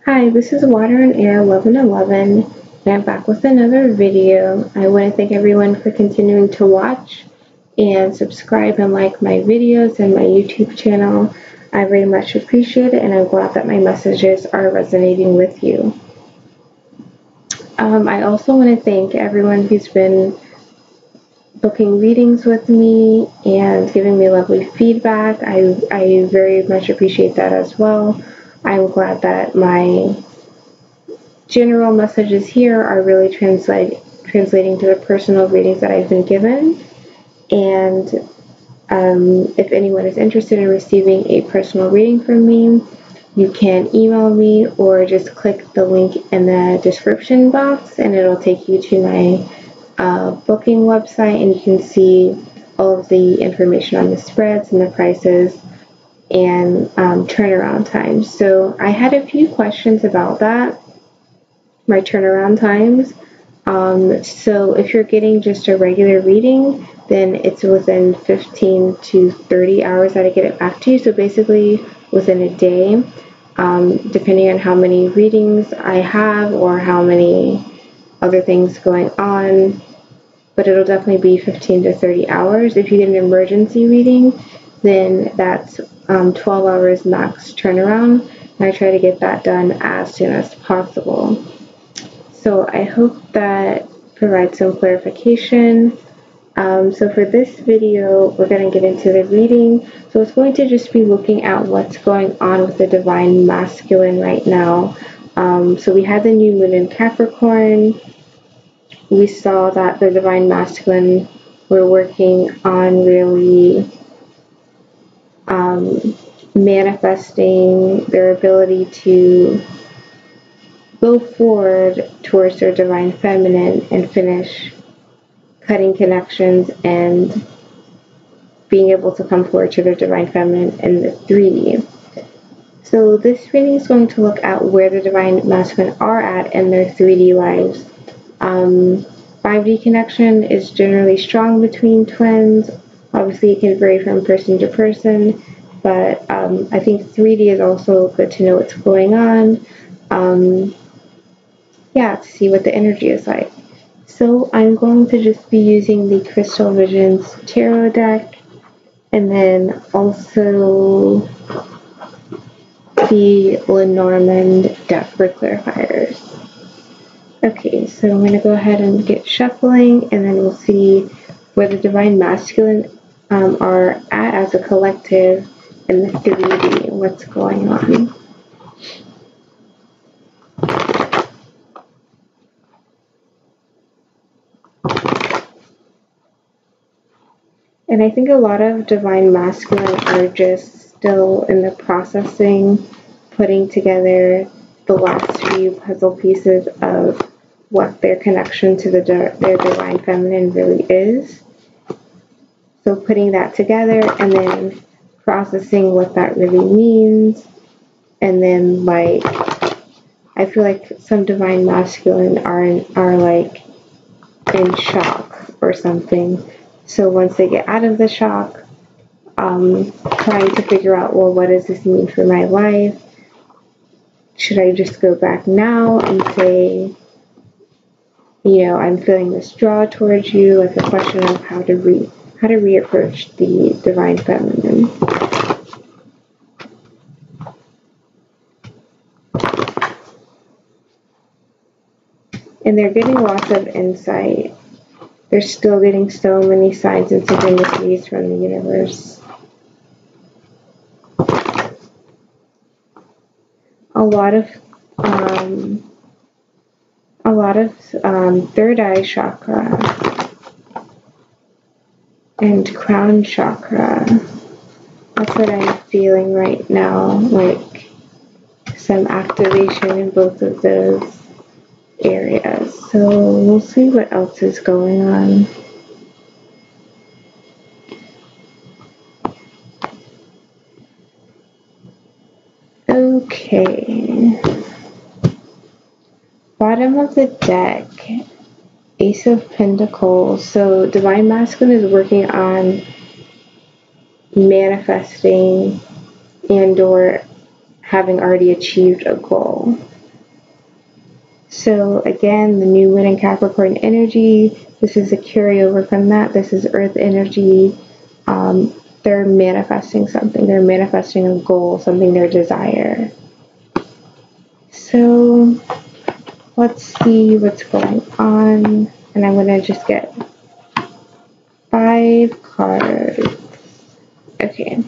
Hi, this is Water and Air 1111, and I'm back with another video. I want to thank everyone for continuing to watch and subscribe and like my videos and my YouTube channel. I very much appreciate it, and I'm glad that my messages are resonating with you. I also want to thank everyone who's been booking readings with me and giving me lovely feedback. I very much appreciate that as well. I'm glad that my general messages here are really translating to the personal readings that I've been given. And if anyone is interested in receiving a personal reading from me, you can email me or just click the link in the description box and it'll take you to my booking website, and you can see all of the information on the spreads and the prices and turnaround times. So I had a few questions about that, my turnaround times. So if you're getting just a regular reading, then it's within 15 to 30 hours that I get it back to you. So basically within a day, depending on how many readings I have or how many other things going on, but it'll definitely be 15 to 30 hours. If you get an emergency reading, then that's 12 hours max turnaround, and I try to get that done as soon as possible. So I hope that provides some clarification. So for this video, we're going to get into the reading. So it's going to just be looking at what's going on with the Divine Masculine right now. So we had the new moon in Capricorn. We saw that the Divine Masculine were working on really manifesting their ability to go forward towards their Divine Feminine and finish cutting connections and being able to come forward to their Divine Feminine in the 3D. So this reading is going to look at where the Divine Masculine are at in their 3D lives. 5D connection is generally strong between twins. Obviously it can vary from person to person, but I think 3D is also good to know what's going on. To see what the energy is like. So I'm going to just be using the Crystal Visions Tarot deck, and then also the Lenormand deck for clarifiers. Okay, so I'm going to go ahead and get shuffling, and then we'll see where the Divine Masculine are at as a collective in the 3D, what's going on. And I think a lot of Divine Masculine are just still in the processing, putting together the last few puzzle pieces of what their connection to their Divine Feminine really is. So putting that together and then processing what that really means. And then I feel like some Divine Masculine are like in shock or something. So once they get out of the shock, trying to figure out, well, what does this mean for my life? Should I just go back now and say, I'm feeling this draw towards you, like a question of how to reapproach the Divine Feminine. And they're getting lots of insight. They're still getting so many signs and synchronicities from the universe. A lot of third eye chakra and crown chakra. That's what I'm feeling right now, like some activation in both of those areas. So we'll see what else is going on. Okay. Bottom of the deck, Ace of Pentacles. So Divine Masculine is working on manifesting and or having already achieved a goal. So again, the new moon in Capricorn energy, this is a carryover from that. This is earth energy. They're manifesting something. They're manifesting a goal, something they desire. So let's see what's going on. And I'm going to just get 5 cards. Okay.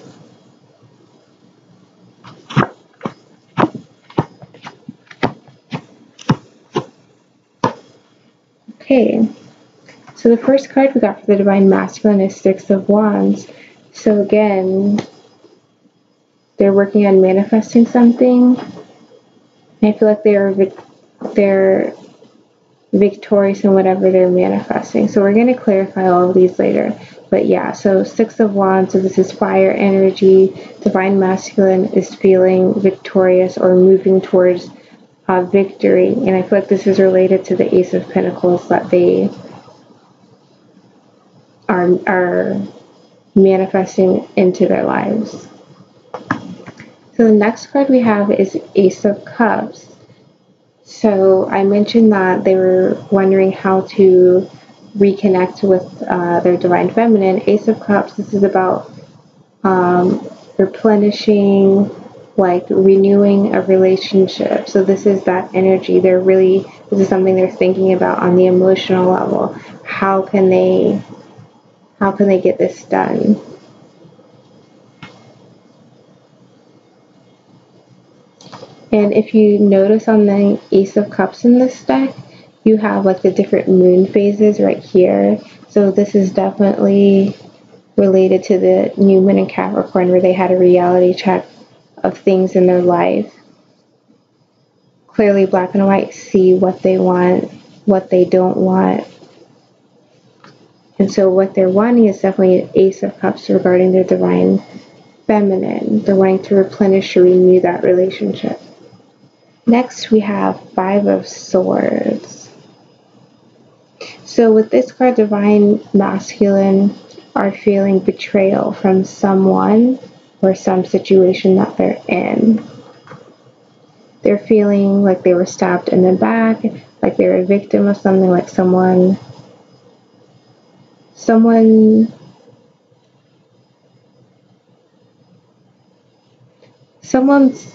Okay. So the first card we got for the Divine Masculine is 6 of Wands. So again, they're working on manifesting something. I feel like they're victorious in whatever they're manifesting. So we're going to clarify all of these later. But yeah, so 6 of Wands, so this is fire energy. Divine Masculine is feeling victorious or moving towards victory. And I feel like this is related to the Ace of Pentacles, that they are manifesting into their lives. So the next card we have is Ace of Cups. So I mentioned that they were wondering how to reconnect with their Divine Feminine. Ace of Cups, this is about replenishing, like renewing a relationship. So this is that energy. This is something they're thinking about on the emotional level. How can they get this done? And if you notice on the Ace of Cups in this deck, you have like the different moon phases right here. So this is definitely related to the new moon in Capricorn, where they had a reality check of things in their life. Clearly black and white, see what they want, what they don't want. And so what they're wanting is definitely an Ace of Cups regarding their Divine Feminine. They're wanting to replenish or renew that relationship. Next, we have 5 of Swords. So with this card, Divine Masculine are feeling betrayal from someone or some situation that they're in. They're feeling like they were stabbed in the back, like they're a victim of something, like someone's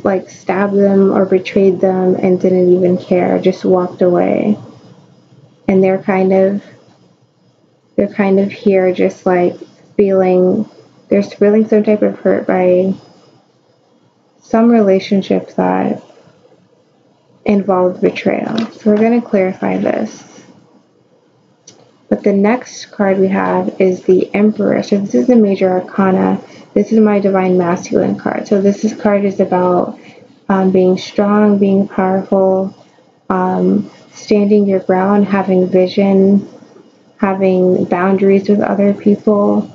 like stabbed them or betrayed them and didn't even care, just walked away. And they're kind of here just like feeling some type of hurt by some relationship that involved betrayal. So we're going to clarify this. But the next card we have is the Emperor. So this is the major arcana. This is my Divine Masculine card. So this card is about being strong, being powerful, standing your ground, having vision, having boundaries with other people,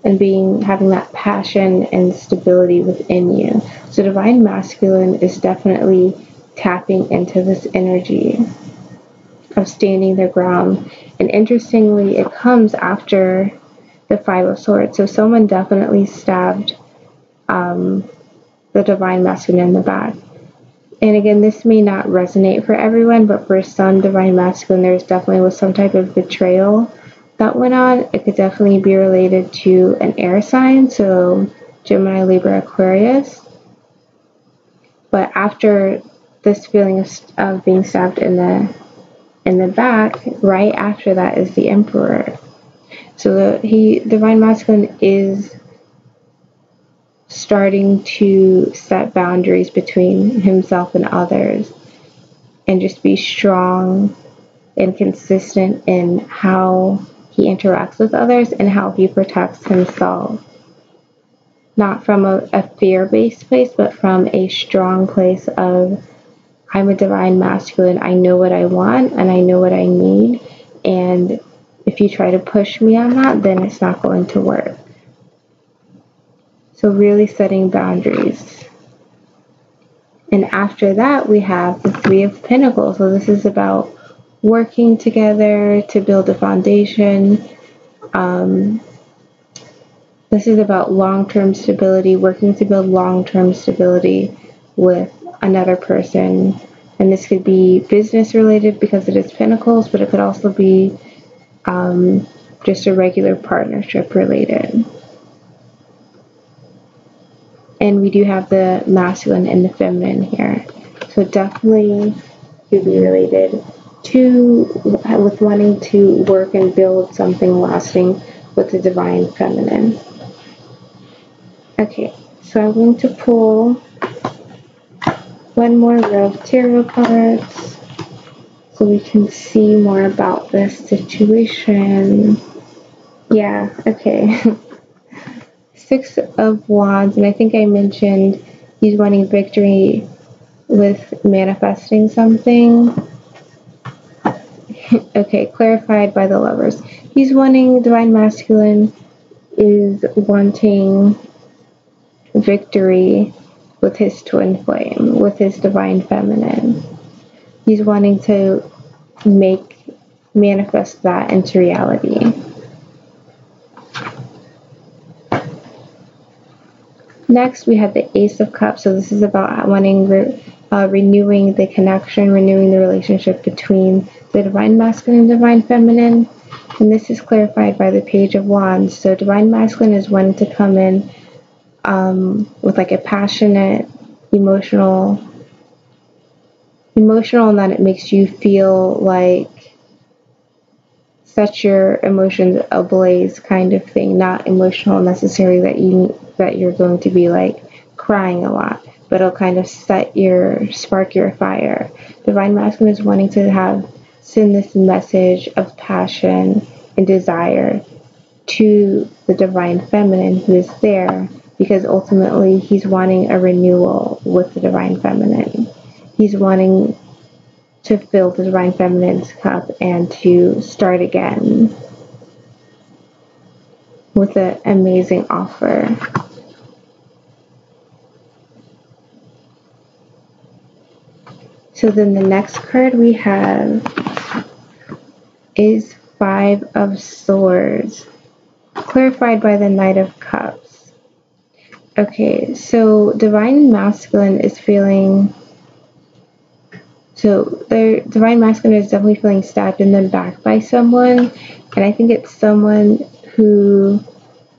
and having that passion and stability within you. So Divine Masculine is definitely tapping into this energy of standing their ground. And interestingly, it comes after the 5 of Swords. So someone definitely stabbed the Divine Masculine in the back. And again, this may not resonate for everyone, but for some Divine Masculine, there's definitely was some type of betrayal that went on. It could definitely be related to an air sign, so Gemini, Libra, Aquarius. But after this feeling of being stabbed in the back, right after that is the Emperor. So Divine Masculine is starting to set boundaries between himself and others, and just be strong and consistent in how he interacts with others and how he protects himself. Not from a fear-based place, but from a strong place of, I'm a Divine Masculine, I know what I want and I know what I need, and if you try to push me on that, then it's not going to work. So really setting boundaries. And after that, we have the 3 of Pentacles. So this is about working together to build a foundation. This is about long-term stability, working to build long-term stability with another person, And this could be business related because it is pentacles, but it could also be just a regular partnership related. And we do have the masculine and the feminine here. So definitely could be related to with wanting to work and build something lasting with the divine feminine. Okay, so I'm going to pull one more row of tarot cards so we can see more about this situation. Yeah, okay. Six of Wands, and I think I mentioned he's wanting victory with manifesting something. Okay, clarified by the Lovers. He's wanting, divine masculine is wanting victory with his twin flame, with his divine feminine. He's wanting to manifest that into reality. Next, we have the Ace of Cups. So this is about wanting renewing the connection, renewing the relationship between the divine masculine and divine feminine. And this is clarified by the Page of Wands. So divine masculine is wanting to come in with like a passionate, emotional, and that it makes you feel like set your emotions ablaze kind of thing. Not emotional necessarily that you're going to be like crying a lot, but it'll kind of spark your fire. Divine masculine is wanting to send this message of passion and desire to the divine feminine who is there, because ultimately he's wanting a renewal with the divine feminine. He's wanting to fill the divine feminine's cup and to start again with an amazing offer. So then the next card we have is Five of Swords, clarified by the Knight of Cups. Okay, so divine masculine is feeling, so their divine masculine is definitely feeling stabbed in the back by someone, and I think it's someone who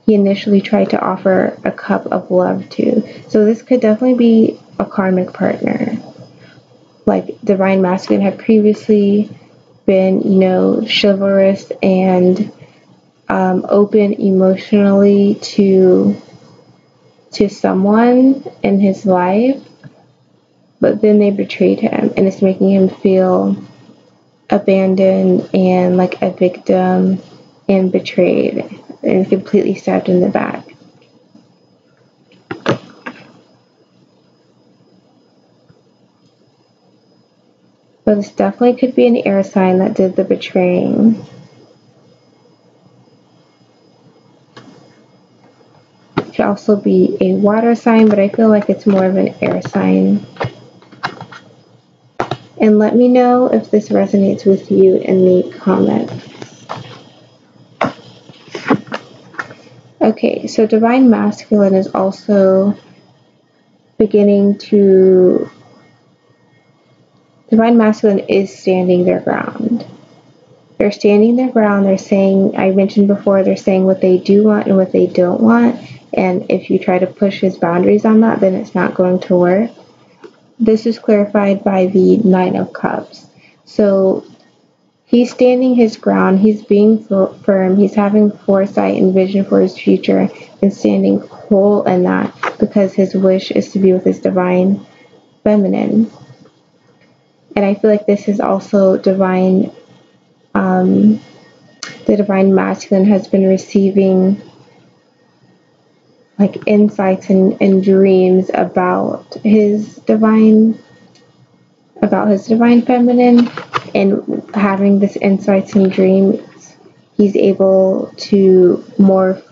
he initially tried to offer a cup of love to. So this could definitely be a karmic partner. Like divine masculine had previously been, chivalrous and open emotionally to someone in his life, but then they betrayed him, and it's making him feel abandoned and like a victim and betrayed and completely stabbed in the back. But this definitely could be an air sign that did the betraying. It could also be a water sign, but I feel like it's more of an air sign. And let me know if this resonates with you in the comments. Okay, so divine masculine is also divine masculine is standing their ground. They're standing their ground. They're saying, I mentioned before, they're saying what they do want and what they don't want. And if you try to push his boundaries on that, then it's not going to work. This is clarified by the Nine of Cups. So he's standing his ground. He's being firm. He's having foresight and vision for his future and standing whole in that, because his wish is to be with his divine feminine. And I feel like this is also divine. The divine masculine has been receiving like insights and dreams about his divine feminine, and having this insights and dreams, he's able to more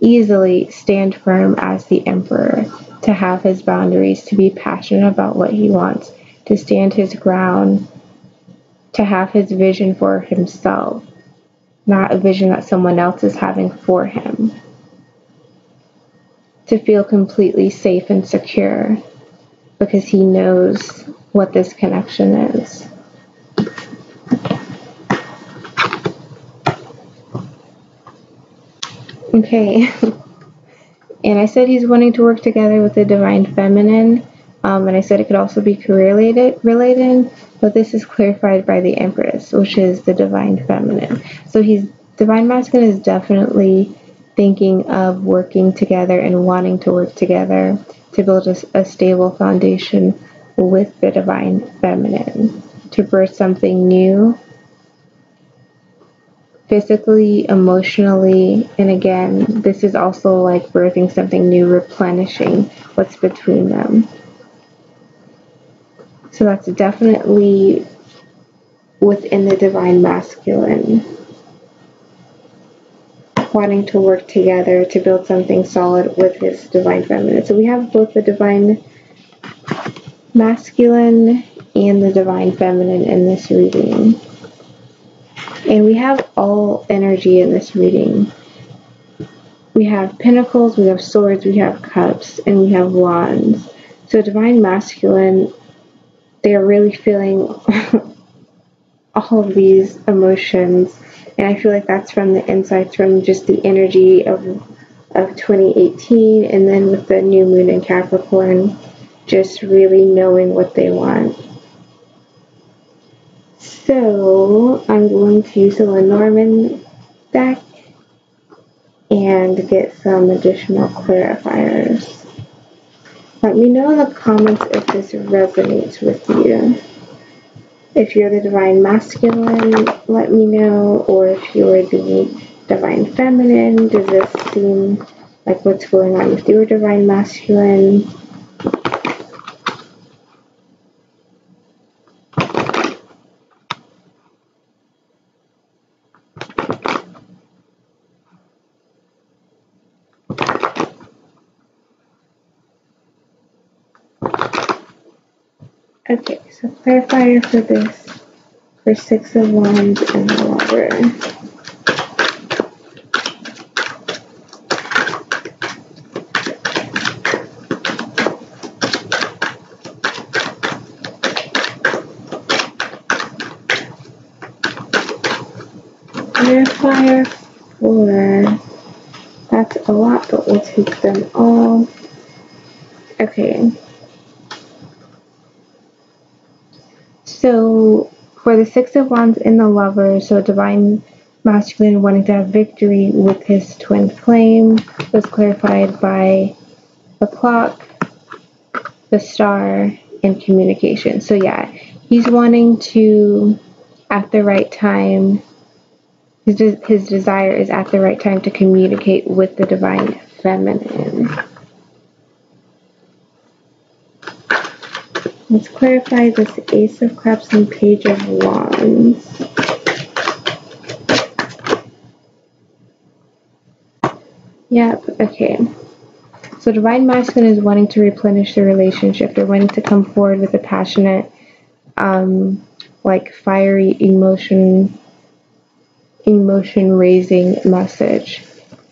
easily stand firm as the emperor, to have his boundaries, to be passionate about what he wants, to stand his ground, to have his vision for himself, not a vision that someone else is having for him. To feel completely safe and secure, because he knows what this connection is. Okay. And I said he's wanting to work together with the divine feminine. And I said it could also be related, but this is clarified by the Empress, which is the divine feminine. So divine masculine is definitely thinking of working together and wanting to work together to build a stable foundation with the divine feminine, to birth something new, physically, emotionally, and again, this is also like birthing something new, replenishing what's between them. So that's definitely within the divine masculine, wanting to work together to build something solid with his divine feminine. So we have both the divine masculine and the divine feminine in this reading. And we have all energy in this reading. We have pentacles, we have swords, we have cups, and we have wands. So divine masculine, they are really feeling all of these emotions. And I feel like that's from the insights from just the energy of 2018. And then with the new moon in Capricorn, just really knowing what they want. So I'm going to use the Lenormand deck and get some additional clarifiers. Let me know in the comments if this resonates with you. If you're the divine masculine, let me know, or if you're the divine feminine, does this seem like what's going on with your divine masculine? Okay, so clarifier for this, for Six of Wands and the Lover. Clarifier for, that's a lot, but we'll take them all. Okay. So for the Six of Wands in the Lover, so divine masculine wanting to have victory with his twin flame was clarified by the clock, the star, and communication. So yeah, he's wanting to, at the right time, his desire is at the right time to communicate with the divine feminine. Let's clarify this Ace of Cups and Page of Wands. Yep, okay. So divine masculine is wanting to replenish the relationship. They're wanting to come forward with a passionate, like fiery emotion-raising message.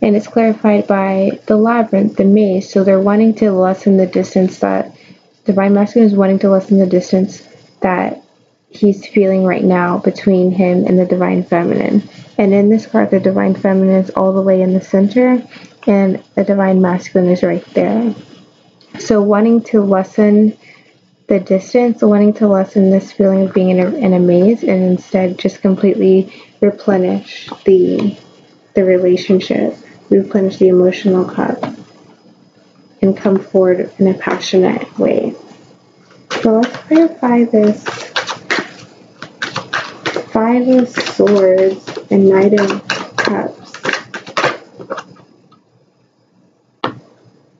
And it's clarified by the Labyrinth, the Maze. So they're wanting to lessen the distance that divine masculine is wanting to lessen the distance that he's feeling right now between him and the divine feminine. And in this card, the divine feminine is all the way in the center, and the divine masculine is right there. So wanting to lessen the distance, wanting to lessen this feeling of being in a maze, and instead just completely replenish the relationship, replenish the emotional cup, and come forward in a passionate way. So let's clarify this Five of Swords and Knight of Cups.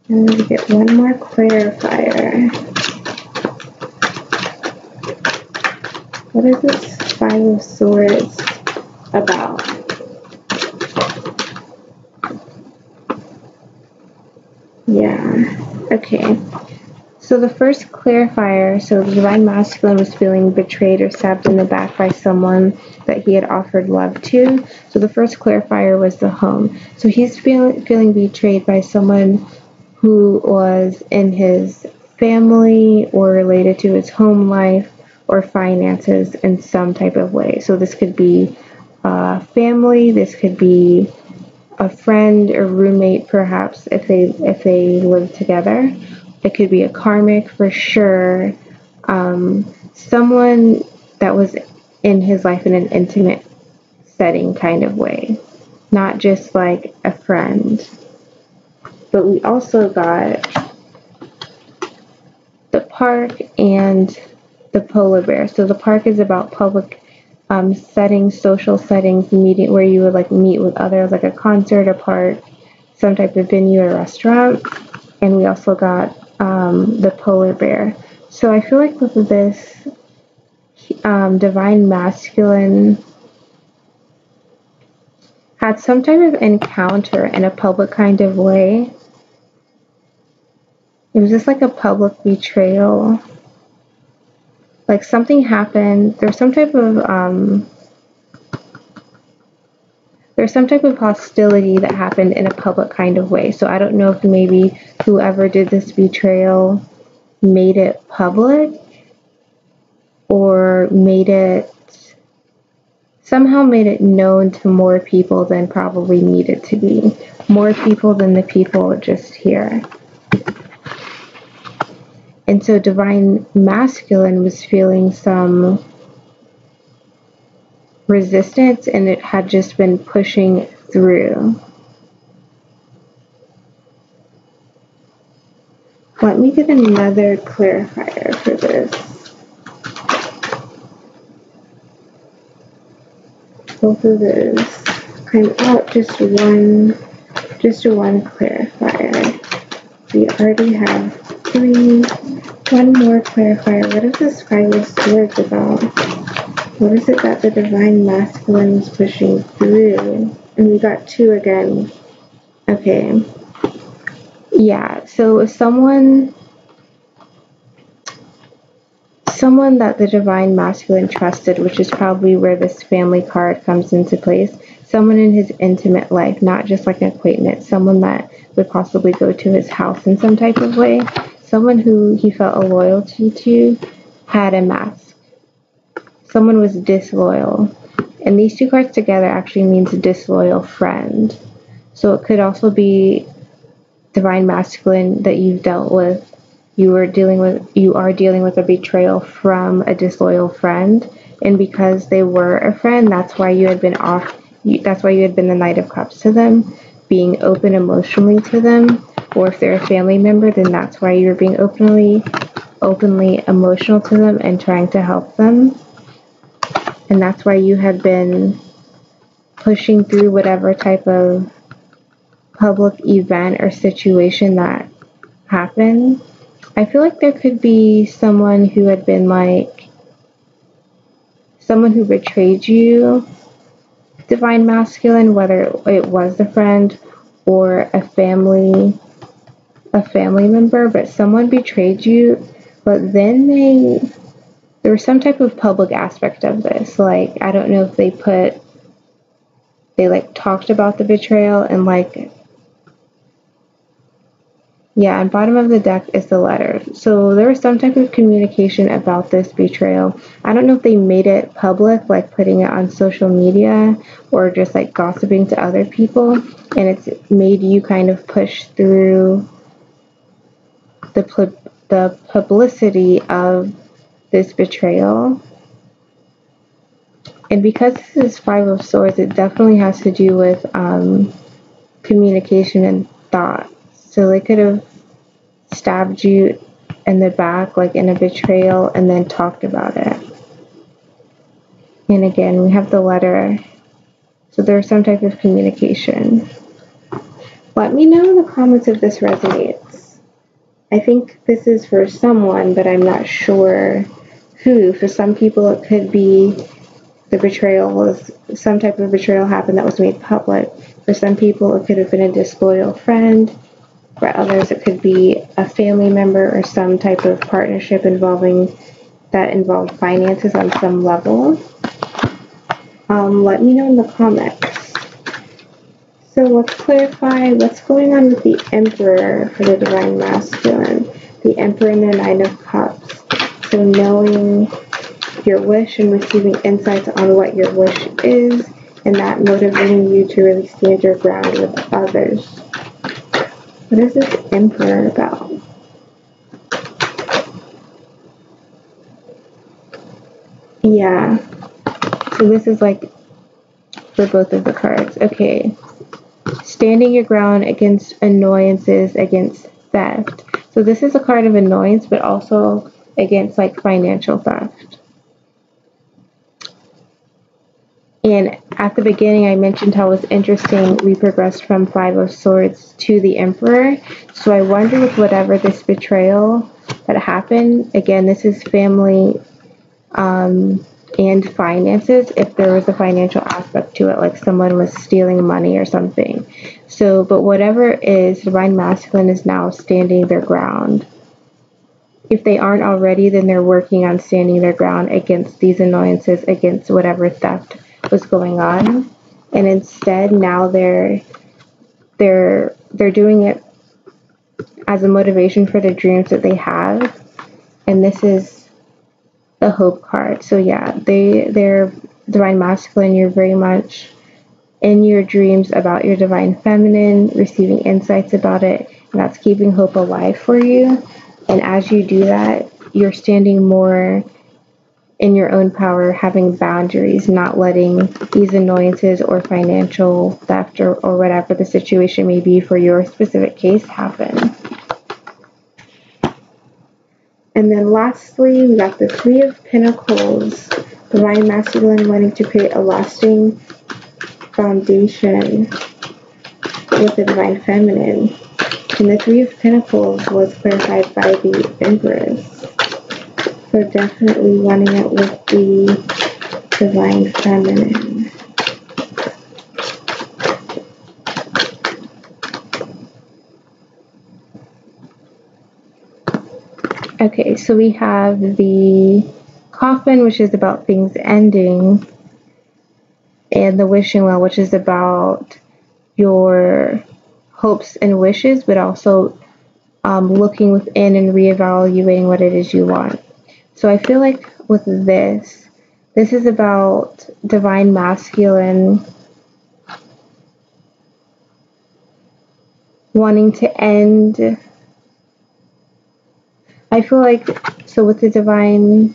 And we get one more clarifier. What is this Five of Swords about? Yeah, okay. So the first clarifier, so the divine masculine was feeling betrayed or stabbed in the back by someone that he had offered love to. So the first clarifier was the home. So he's feeling betrayed by someone who was in his family or related to his home life or finances in some type of way. So this could be family, this could be a friend or roommate, perhaps if they live together. It could be a karmic for sure. Someone that was in his life in an intimate setting kind of way, not just like a friend. But we also got the park and the polar bear. So the park is about public settings, social settings, meeting where you would like meet with others, like a concert, a park, some type of venue or restaurant. And we also got the polar bear. So I feel like with this divine masculine had some type of encounter in a public kind of way. It was just like a public betrayal. Like something happened. There's some type of hostility that happened in a public kind of way. So I don't know if maybe whoever did this betrayal made it public or somehow made it known to more people than probably needed to be. More people than the people just here. And so divine masculine was feeling some resistance, and it had just been pushing through. Let me get another clarifier for this. Both of those. Just one clarifier. We already have 3. One more clarifier. What is this 5 of Swords about? What is it that the divine masculine is pushing through? And we got 2 again. Okay. Yeah, so if someone that the divine masculine trusted, which is probably where this family card comes into place, someone in his intimate life, not just like an acquaintance, someone that would possibly go to his house in some type of way, someone who he felt a loyalty to, had a mask. Someone was disloyal. And these 2 cards together actually means a disloyal friend. So it could also be divine masculine that you've dealt with. You are dealing with a betrayal from a disloyal friend. And because they were a friend, that's why you had been the Knight of Cups to them, being open emotionally to them. Or if they're a family member, then that's why you're being openly emotional to them and trying to help them. And that's why you had been pushing through whatever type of public event or situation that happened. I feel like there could be someone who had been like, someone who betrayed you, divine masculine, whether it was a friend or a family member, but someone betrayed you, but then there was some type of public aspect of this. Like, I don't know if they talked about the betrayal and and bottom of the deck is the letter. So there was some type of communication about this betrayal. I don't know if they made it public, like putting it on social media or just like gossiping to other people, and it's made you kind of push through the publicity of this betrayal. And because this is 5 of Swords, it definitely has to do with communication and thought. So they could have stabbed you in the back, like in a betrayal, and then talked about it. And again, we have the letter. So there's some type of communication. Let me know in the comments if this resonates. I think this is for someone, but I'm not sure who. For some people, it could be some type of betrayal happened that was made public. For some people, it could have been a disloyal friend. For others, it could be a family member or some type of partnership involved finances on some level. Let me know in the comments. So let's clarify what's going on with the Emperor for the divine masculine. the Emperor and the Nine of Cups. So knowing your wish and receiving insights on what your wish is, and that motivating you to really stand your ground with others. What is this Emperor about? Yeah. So this is like for both of the cards. Okay. Standing your ground against annoyances, against theft. So this is a card of annoyance, but also against like financial theft. And at the beginning, I mentioned how it was interesting we progressed from Five of Swords to the Emperor. So I wonder with whatever this betrayal that happened, again, this is family and finances, if there was a financial aspect to it, like someone was stealing money or something. So, but whatever it is, Divine Masculine is now standing their ground. If they aren't already, then they're working on standing their ground against these annoyances, against whatever theft was going on. And instead, now they're doing it as a motivation for the dreams that they have. And this is the Hope card. So yeah, they're Divine Masculine. You're very much in your dreams about your Divine Feminine, receiving insights about it, and that's keeping hope alive for you. And as you do that, you're standing more in your own power, having boundaries, not letting these annoyances or financial theft or whatever the situation may be for your specific case happen. And then lastly, we got the Three of Pentacles, Divine Masculine wanting to create a lasting foundation with the Divine Feminine. And the Three of Pentacles was clarified by the Empress. So definitely wanting it with the Divine Feminine. Okay, so we have the Coffin, which is about things ending, and the Wishing Well, which is about your hopes and wishes, but also looking within and reevaluating what it is you want. So I feel like with this is about Divine Masculine wanting to end. I feel like, so with the Divine,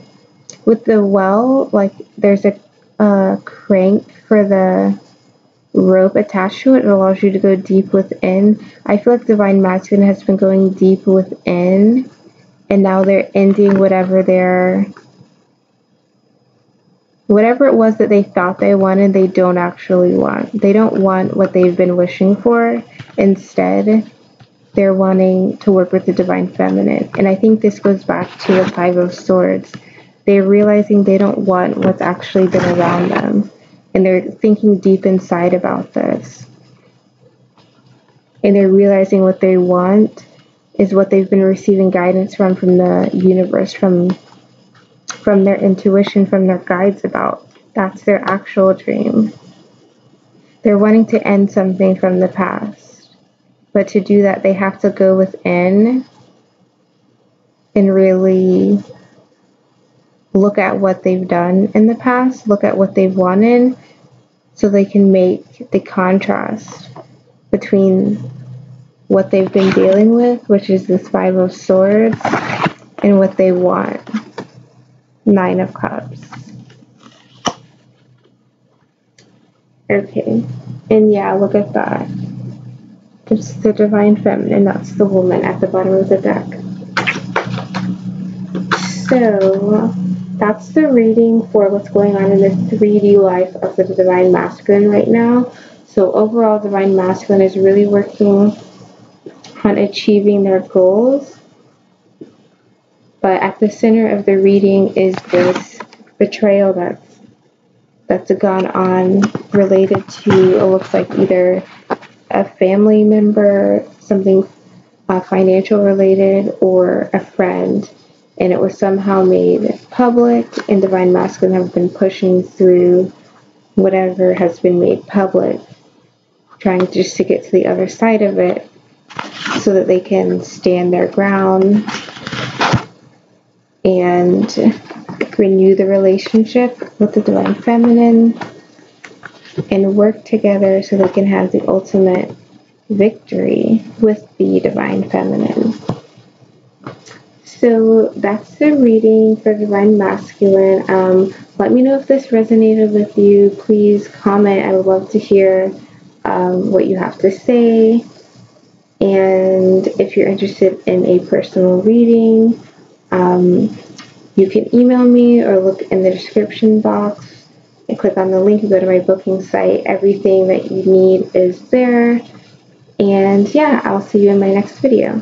with the well, like there's a crank for the rope attached to it. It allows you to go deep within. I feel like Divine Masculine has been going deep within, and now they're ending whatever it was that they thought they wanted, they don't actually want. They don't want what they've been wishing for. Instead, they're wanting to work with the Divine Feminine. And I think this goes back to the Five of Swords. They're realizing they don't want what's actually been around them. And they're thinking deep inside about this. And they're realizing what they want is what they've been receiving guidance from the universe, from their intuition, from their guides about. That's their actual dream. They're wanting to end something from the past. But to do that, they have to go within and really look at what they've done in the past, look at what they've wanted, so they can make the contrast between what they've been dealing with, which is this Five of Swords, and what they want, Nine of Cups. Okay, and yeah, look at that. It's the Divine Feminine, that's the woman at the bottom of the deck. So that's the reading for what's going on in the 3D life of the Divine Masculine right now. So overall, Divine Masculine is really working on achieving their goals. But at the center of the reading is this betrayal that's gone on related to, it looks like either a family member, something financial related, or a friend, and it was somehow made public, and Divine Masculine have been pushing through whatever has been made public, trying just to get to the other side of it so that they can stand their ground and renew the relationship with the Divine Feminine and work together so they can have the ultimate victory with the Divine Feminine. So that's the reading for Divine Masculine. Let me know if this resonated with you. Please comment. I would love to hear what you have to say. And if you're interested in a personal reading, you can email me or look in the description box and click on the link and go to my booking site. Everything that you need is there. And yeah, I'll see you in my next video.